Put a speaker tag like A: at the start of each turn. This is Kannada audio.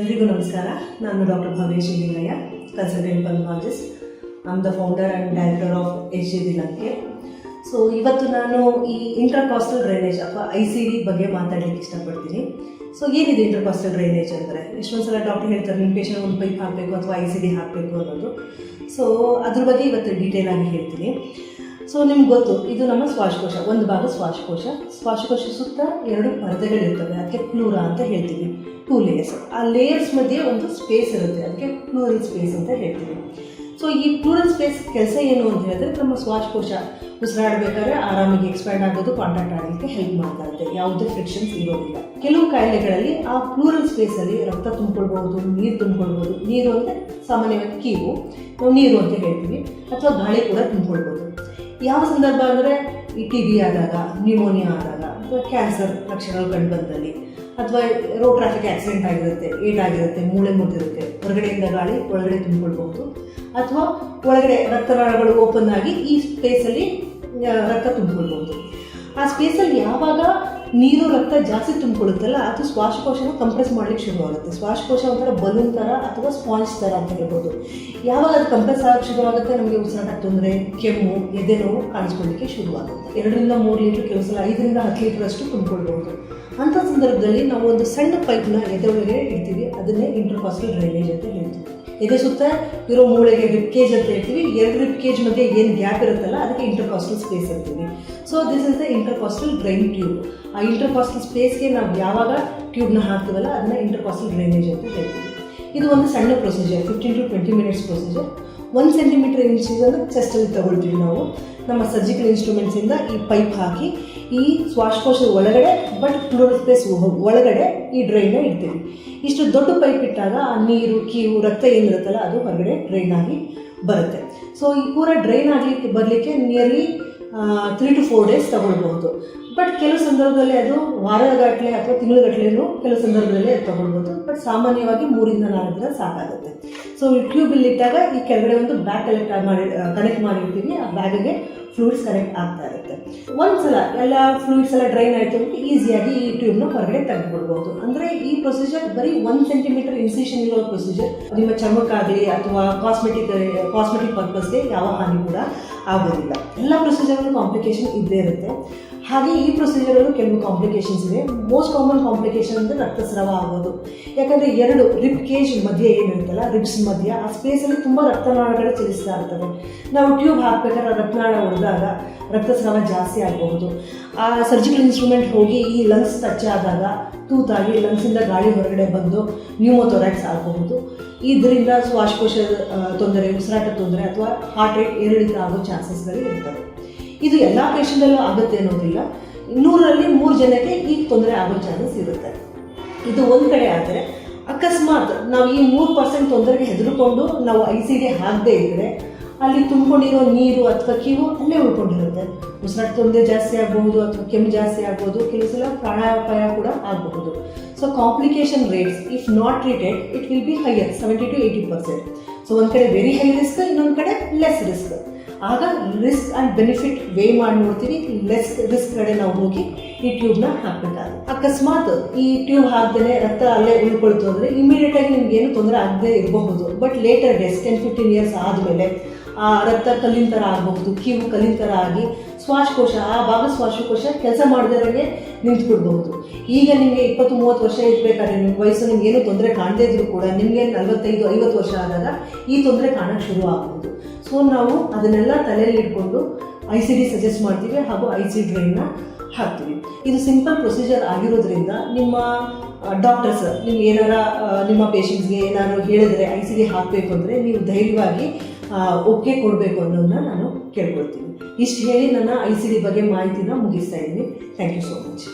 A: ಎಲ್ರಿಗೂ ನಮಸ್ಕಾರ. ನಾನು doctor Bhavesh Engineer, consultant pulmonologist. I am the founder and director of HJB ಲಂಕೆ. ಸೊ ಇವತ್ತು ನಾನು ಈ ಇಂಟ್ರಾಕಾಸ್ಟಲ್ ಡ್ರೈನೇಜ್ ಅಥವಾ ICD ಬಗ್ಗೆ ಮಾತಾಡಲಿಕ್ಕೆ ಇಷ್ಟಪಡ್ತೀನಿ. ಸೊ ಏನಿದೆ ಇಂಟ್ರಾಕಾಸ್ಟಲ್ ಡ್ರೈನೇಜ್ ಅಂದರೆ, ಎಷ್ಟೊಂದು ಸಲ ಡಾಕ್ಟರ್ ಹೇಳ್ತಾರೆ ನಿಮ್ಮ ಪೇಷಂಟ್ ಒಂದು ಪೈಪ್ ಹಾಕಬೇಕು ಅಥವಾ ICD ಹಾಕಬೇಕು ಅನ್ನೋದು. ಸೊ ಅದ್ರ ಬಗ್ಗೆ ಇವತ್ತು ಡೀಟೇಲ್ ಆಗಿ ಹೇಳ್ತೀನಿ. ಸೊ ನಿಮ್ಗೆ ಗೊತ್ತು, ಇದು ನಮ್ಮ ಶ್ವಾಸಕೋಶ, ಒಂದು ಭಾಗ ಶ್ವಾಸಕೋಶ ಸುತ್ತ 2 ಪರದೆಗಳಿರ್ತವೆ, ಅದಕ್ಕೆ ಪ್ಲೂರಾ ಅಂತ ಹೇಳ್ತೀವಿ. 2 ಲೇಯರ್ಸ್. ಆ ಲೇಯರ್ಸ್ ಮಧ್ಯೆ ಒಂದು ಸ್ಪೇಸ್ ಇರುತ್ತೆ, ಅದಕ್ಕೆ ಪ್ಲೂರಲ್ ಸ್ಪೇಸ್ ಅಂತ ಹೇಳ್ತೀವಿ. ಸೊ ಈ ಪ್ಲೂರಲ್ ಸ್ಪೇಸ್ ಕೆಲಸ ಏನು ಅಂತ ಹೇಳಿದ್ರೆ, ನಮ್ಮ ಶ್ವಾಸಕೋಶ ಉಸಿರಾಡಬೇಕಾದ್ರೆ ಆರಾಮಾಗಿ ಎಕ್ಸ್ಪ್ಯಾಂಡ್ ಆಗೋದು, ಕಾಂಟ್ಯಾಕ್ಟ್ ಆಗಲಿಕ್ಕೆ ಹೆಲ್ಪ್ ಮಾಡ್ತಾ ಇರುತ್ತೆ, ಯಾವುದೇ ಫ್ರಿಕ್ಷನ್ಸ್ ಇರೋದಿಲ್ಲ. ಕೆಲವು ಕಾಯಿಲೆಗಳಲ್ಲಿ ಆ ಪ್ಲೂರಲ್ ಸ್ಪೇಸಲ್ಲಿ ರಕ್ತ ತುಂಬಿಕೊಳ್ಬಹುದು, ನೀರು ತುಂಬಿಕೊಳ್ಬೋದು. ನೀರು ಅಂದರೆ ಸಾಮಾನ್ಯವಾಗಿ ಕೀವು, ನಾವು ನೀರು ಅಂತ ಹೇಳ್ತೀವಿ, ಅಥವಾ ಗಾಳಿ ಕೂಡ ತುಂಬಿಕೊಳ್ಬೋದು. ಯಾವ ಸಂದರ್ಭ ಅಂದರೆ ಈ TB ಆದಾಗ, ನ್ಯೂಮೋನಿಯಾ ಆದಾಗ, ಅಥವಾ ಕ್ಯಾನ್ಸರ್ ಲಕ್ಷಣಗಳು ಕಂಡುಬಂದಲ್ಲಿ, ಅಥವಾ ರೋಡ್ ಟ್ರಾಫಿಕ್ ಆಕ್ಸಿಡೆಂಟ್ ಆಗಿರುತ್ತೆ, ಏಟಾಗಿರುತ್ತೆ, ಮೂಳೆ ಮುರಿದಿರುತ್ತೆ, ಹೊರಗಡೆಯಿಂದ ಗಾಳಿ ಒಳಗಡೆ ತುಂಬಿಕೊಳ್ಬಹುದು, ಅಥವಾ ಒಳಗಡೆ ರಕ್ತನಾಳಗಳು ಓಪನ್ ಆಗಿ ಈ ಸ್ಪೇಸಲ್ಲಿ ರಕ್ತ ತುಂಬಿಕೊಳ್ಬಹುದು. ಆ ಸ್ಪೇಸಲ್ಲಿ ಯಾವಾಗ ನೀರು ರಕ್ತ ಜಾಸ್ತಿ ತುಂಬಿಕೊಳ್ಳುತ್ತಲ್ಲ, ಅದು ಶ್ವಾಸಕೋಶನ ಕಂಪ್ರೆಸ್ ಮಾಡಲಿಕ್ಕೆ ಶುರುವಾಗುತ್ತೆ. ಶ್ವಾಸಕೋಶ ಒಂಥರ ಬಲೂನ್ ಥರ ಅಥವಾ ಸ್ಪಾಂಜ್ ಥರ ಅಂತ ಹೇಳ್ಬೋದು. ಯಾವಾಗ ಅದು ಕಂಪ್ರೆಸ್ ಆಗಕ್ಕೆ ಶುರುವಾಗುತ್ತೆ, ನಮಗೆ ಉಸಿರಾಟ ತೊಂದರೆ, ಕೆಮ್ಮು, ಎದೆ ನೋವು ಕಾಣಿಸ್ಕೊಳ್ಳಿಕ್ಕೆ ಶುರುವಾಗುತ್ತೆ. 2 ರಿಂದ 3 ಲೀಟ್ರ್, ಕೆಲವು ಸಲ 5 ರಿಂದ 10 ಲೀಟ್ರ್ ಅಷ್ಟು ತುಂಬಿಕೊಳ್ಬಹುದು. ಅಂಥ ಸಂದರ್ಭದಲ್ಲಿ ನಾವು ಒಂದು ಸಣ್ಣ ಪೈಪ್ನ ಎದೆ ಒಳಗೆ ಇಡ್ತೀವಿ, ಅದನ್ನೇ ಇಂಟ್ರಾಕಾಸ್ಟಲ್ ಡ್ರೈನೇಜ್ ಅಂತ ಹೇಳ್ತೀವಿ. ಎದೆ ಸುತ್ತ ಇರೋ ಮೂಳೆಗೆ ರಿಬ್ ಕೇಜ್ ಅಂತ ಹೇಳ್ತೀವಿ. 2 ರಿಬ್ ಕೇಜ್ ಮಧ್ಯೆ ಏನು ಗ್ಯಾಪ್ ಇರುತ್ತಲ್ಲ, ಅದಕ್ಕೆ ಇಂಟರ್ಕಾಸ್ಟಲ್ ಸ್ಪೇಸ್ ಅಂತೀವಿ. So this is the intercostal drain tube. ಆ ಇಂಟರ್ಕಾಸ್ಟಲ್ ಸ್ಪೇಸ್ಗೆ ನಾವು ಯಾವಾಗ ಟ್ಯೂಬ್ನ ಹಾಕ್ತೀವಲ್ಲ, ಅದನ್ನು ಇಂಟರ್ಕಾಸ್ಟಲ್ ಡ್ರೈನೇಜ್ ಅಂತ ಹೇಳ್ತೀವಿ. ಇದು ಒಂದು ಸಣ್ಣ procedure, 15 to 20 minutes procedure. 1 centimetre ಇನ್ಸಿಸನ್ನು ಚೆಸ್ಟಲ್ಲಿ ತಗೊಳ್ತೀವಿ ನಾವು. ನಮ್ಮ ಸರ್ಜಿಕಲ್ ಇನ್ಸ್ಟ್ರೂಮೆಂಟ್ಸಿಂದ ಈ ಪೈಪ್ ಹಾಕಿ ಈ ಶ್ವಾಸಕೋಶದ ಒಳಗಡೆ, ಬಟ್ ಪ್ಲೂರಲ್ ಸ್ಪೇಸ್ ಒಳಗಡೆ ಈ ಡ್ರೈನ್ನ ಇಡ್ತೀವಿ. ಇಷ್ಟು ದೊಡ್ಡ ಪೈಪ್ ಇಟ್ಟಾಗ ಆ ನೀರು, ಕೀವು, ರಕ್ತ ಏನಿರುತ್ತಲ್ಲ ಅದು ಹೊರಗಡೆ ಡ್ರೈನ್ ಆಗಿ ಬರುತ್ತೆ. ಸೊ ಈ ಪೂರ ಡ್ರೈನ್ ಬರಲಿಕ್ಕೆ ನಿಯರ್ಲಿ 3 to 4 ಡೇಸ್ ತಗೊಳ್ಬಹುದು. ಬಟ್ ಕೆಲವು ಸಂದರ್ಭದಲ್ಲಿ ಅದು ವಾರಗಟ್ಟಲೆ ಅಥವಾ ತಿಂಗಳುಗಟ್ಟಲೆನೂ ಕೆಲವು ಸಂದರ್ಭದಲ್ಲಿ ತಗೊಳ್ಬೋದು. ಬಟ್ ಸಾಮಾನ್ಯವಾಗಿ 3 ರಿಂದ 4 ದಿನ ಸಾಕಾಗುತ್ತೆ. ಸೊ ಈ ಟ್ಯೂಬಲ್ಲಿ ಇಟ್ಟಾಗ ಈ ಕೆಳಗಡೆ ಒಂದು ಬ್ಯಾಗ್ ಕನೆಕ್ಟ್ ಮಾಡಿರ್ತೀವಿ. ಆ ಬ್ಯಾಗಿಗೆ ಫ್ಲೂಯಿಡ್ಸ್ ಕನೆಕ್ಟ್ ಆಗ್ತಾ ಇರುತ್ತೆ. ಒಂದ್ಸಲ ಎಲ್ಲ ಫ್ಲೂಯಿಡ್ಸ್ ಎಲ್ಲ ಡ್ರೈನ್ ಆಯಿತು ಅಂದರೆ ಈಸಿಯಾಗಿ ಈ ಟ್ಯೂಬ್ನ ಹೊರಗಡೆ ತೆಗೆದುಬಿಡ್ಬೋದು. ಅಂದರೆ ಈ ಪ್ರೊಸೀಜರ್ ಬರೀ 1 ಸೆಂಟಿಮೀಟರ್ ಇನ್ಸಿಷನ್ ಇರೋ ಪ್ರೊಸೀಜರ್. ನಿಮ್ಮ ಚರ್ಮಕ್ಕಾಗಲಿ ಅಥವಾ ಕಾಸ್ಮೆಟಿಕ್ ಪರ್ಪಸ್ಗೆ ಯಾವ ಹಾನಿ ಕೂಡ ಆಗೋದಿಲ್ಲ. ಎಲ್ಲ ಪ್ರೊಸೀಜರ್ಗಳು ಕಾಂಪ್ಲಿಕೇಶನ್ ಇದ್ದೇ ಇರುತ್ತೆ. ಹಾಗೆ ಈ ಪ್ರೊಸೀಜರಲ್ಲೂ ಕೆಲವು ಕಾಂಪ್ಲಿಕೇಶನ್ಸ್ ಇದೆ. ಮೋಸ್ಟ್ ಕಾಮನ್ ಕಾಂಪ್ಲಿಕೇಶನ್ ಅಂದರೆ ರಕ್ತಸ್ರಾವ ಆಗೋದು. ಯಾಕಂದರೆ 2 ರಿಬ್ ಕೇಜ್ ಮಧ್ಯೆ ಏನಿರುತ್ತಲ್ಲ, ರಿಬ್ಸ್ ಮಧ್ಯೆ ಆ ಸ್ಪೇಸಲ್ಲಿ ತುಂಬ ರಕ್ತನಾಳಗಳು ಚಲಿಸ್ತಾ ಇರ್ತವೆ. ನಾವು ಟ್ಯೂಬ್ ಹಾಕಬೇಕಾದ್ರೆ ರಕ್ತನಾಳ ಹೊಡೆದಾಗ ರಕ್ತಸ್ರಾವ ಜಾಸ್ತಿ ಆಗಬಹುದು. ಆ ಸರ್ಜಿಕಲ್ ಇನ್ಸ್ಟ್ರೂಮೆಂಟ್ ಹೋಗಿ ಈ ಲಂಗ್ಸ್ ಟಚ್ ಆದಾಗ ತೂತಾಗಿ ಲಂಗ್ಸಿಂದ ಗಾಳಿ ಹೊರಗಡೆ ಬಂದು ನ್ಯೂಮೋಥೊರಾಕ್ಸ್ ಆಗಬಹುದು. ಇದರಿಂದ ಶ್ವಾಸಕೋಶ ತೊಂದರೆ, ಉಸಿರಾಟ ತೊಂದರೆ ಅಥವಾ ಹಾರ್ಟ್ ರೇಟ್ ಏರಿಳಿತ ಆಗೋ ಚಾನ್ಸಸ್ಗಳು ಇರ್ತವೆ. ಇದು ಎಲ್ಲ ಪೇಷಂಟಲ್ಲೂ ಆಗುತ್ತೆ ಅನ್ನೋದಿಲ್ಲ. 100ರಲ್ಲಿ 3 ಜನಕ್ಕೆ ಈ ತೊಂದರೆ ಆಗೋ ಚಾನ್ಸಸ್ ಇರುತ್ತೆ. ಇದು ಒಂದು ಕಡೆ ಆದರೆ, ಅಕಸ್ಮಾತ್ ನಾವು ಈ 3% ತೊಂದರೆಗೆ ಹೆದರ್ಕೊಂಡು ನಾವು ICD ಹಾಕದೇ ಇದ್ದರೆ, ಅಲ್ಲಿ ತುಂಬಿಕೊಂಡಿರೋ ನೀರು ಅಥವಾ ಕೀವು ಅಲ್ಲೇ ಉಳ್ಕೊಂಡಿರುತ್ತೆ. ಉಸಿರಾಟ ತೊಂದರೆ ಜಾಸ್ತಿ ಆಗಬಹುದು ಅಥವಾ ಕೆಮ್ಮು ಜಾಸ್ತಿ ಆಗ್ಬೋದು, ಕೆಲವು ಸಲ ಪ್ರಾಣಾಪಾಯ ಕೂಡ ಆಗಬಹುದು. So complication rates if not treated it will be higher, 70 to 80%. So ಒಂದು ಕಡೆ ವೆರಿ ಹೈ ರಿಸ್ಕ್, ಇನ್ನೊಂದು ಕಡೆ ಲೆಸ್ ರಿಸ್ಕ್. ಆಗ ರಿಸ್ಕ್ ಆ್ಯಂಡ್ ಬೆನಿಫಿಟ್ ವೇ ಮಾಡಿ ನೋಡ್ತೀವಿ. ಲೆಸ್ ರಿಸ್ಕ್ ಕಡೆ ನಾವು ಹೋಗಿ ಈ ಟ್ಯೂಬ್ನ ಹಾಕಬೇಕಾಗುತ್ತೆ. ಅಕಸ್ಮಾತ್ ಈ ಟ್ಯೂಬ್ ಹಾಕ್ದೇ ರಕ್ತ ಅಲ್ಲೇ ಉಳ್ಕೊಳ್ತು ಅಂದರೆ ಇಮಿಡಿಯೇಟಾಗಿ ನಿಮ್ಗೆ ಏನು ತೊಂದರೆ ಆಗದೆ ಇರಬಹುದು. ಬಟ್ ಲೇಟರ್ ಡೇಸ್ 10-15 ಇಯರ್ಸ್ ಆದಮೇಲೆ ಆ ರಕ್ತ ಕಲ್ಲಿನ ಥರ ಆಗಬಹುದು, ಕೀವು ಕಲ್ಲಿನ ಥರ ಆಗಿ ಶ್ವಾಸಕೋಶ, ಆ ಭಾಗದ ಶ್ವಾಸಕೋಶ ಕೆಲಸ ಮಾಡಿದವರಿಗೆ ನಿಂತುಬಿಡ್ಬಹುದು. ಈಗ ನಿಮಗೆ 20-30 ವರ್ಷ ಇರಬೇಕಾದ್ರೆ, ನಿಮ್ಮ ವಯಸ್ಸು ನಿಮ್ಗೆ ಏನೂ ತೊಂದರೆ ಕಾಣದೇ ಇದ್ರೂ ಕೂಡ ನಿಮಗೆ 45-50 ವರ್ಷ ಆದಾಗ ಈ ತೊಂದರೆ ಕಾಣೋಕ್ಕೆ ಶುರು ಆಗ್ಬೋದು. ಸೊ ನಾವು ಅದನ್ನೆಲ್ಲ ತಲೆಯಲ್ಲಿ ಇಟ್ಕೊಂಡು ICD ಸಜೆಸ್ಟ್ ಮಾಡ್ತೀವಿ ಹಾಗೂ ICD ಡ್ರೈನ್ನ ಹಾಕ್ತೀವಿ. ಇದು ಸಿಂಪಲ್ ಪ್ರೊಸೀಜರ್ ಆಗಿರೋದ್ರಿಂದ ನಿಮ್ಮ ಡಾಕ್ಟರ್ಸ್ ನಿಮ್ಗೆ ಏನಾರ ನಿಮ್ಮ ಪೇಷಂಟ್ಸ್ಗೆ ಏನಾದ್ರು ಹೇಳಿದ್ರೆ ICD ಹಾಕಬೇಕು ಅಂದರೆ ನೀವು ಧೈರ್ಯವಾಗಿ ಒಪ್ಪಿಗೆ ಕೊಡಬೇಕು ಅನ್ನೋದನ್ನ ನಾನು ಕೇಳ್ಕೊಳ್ತೀನಿ. ಇಷ್ಟು ಹೇಳಿ ನನ್ನ ICD ಬಗ್ಗೆ ಮಾಹಿತಿನ ಮುಗಿಸ್ತಾ ಇದ್ದೀನಿ. Thank you so much.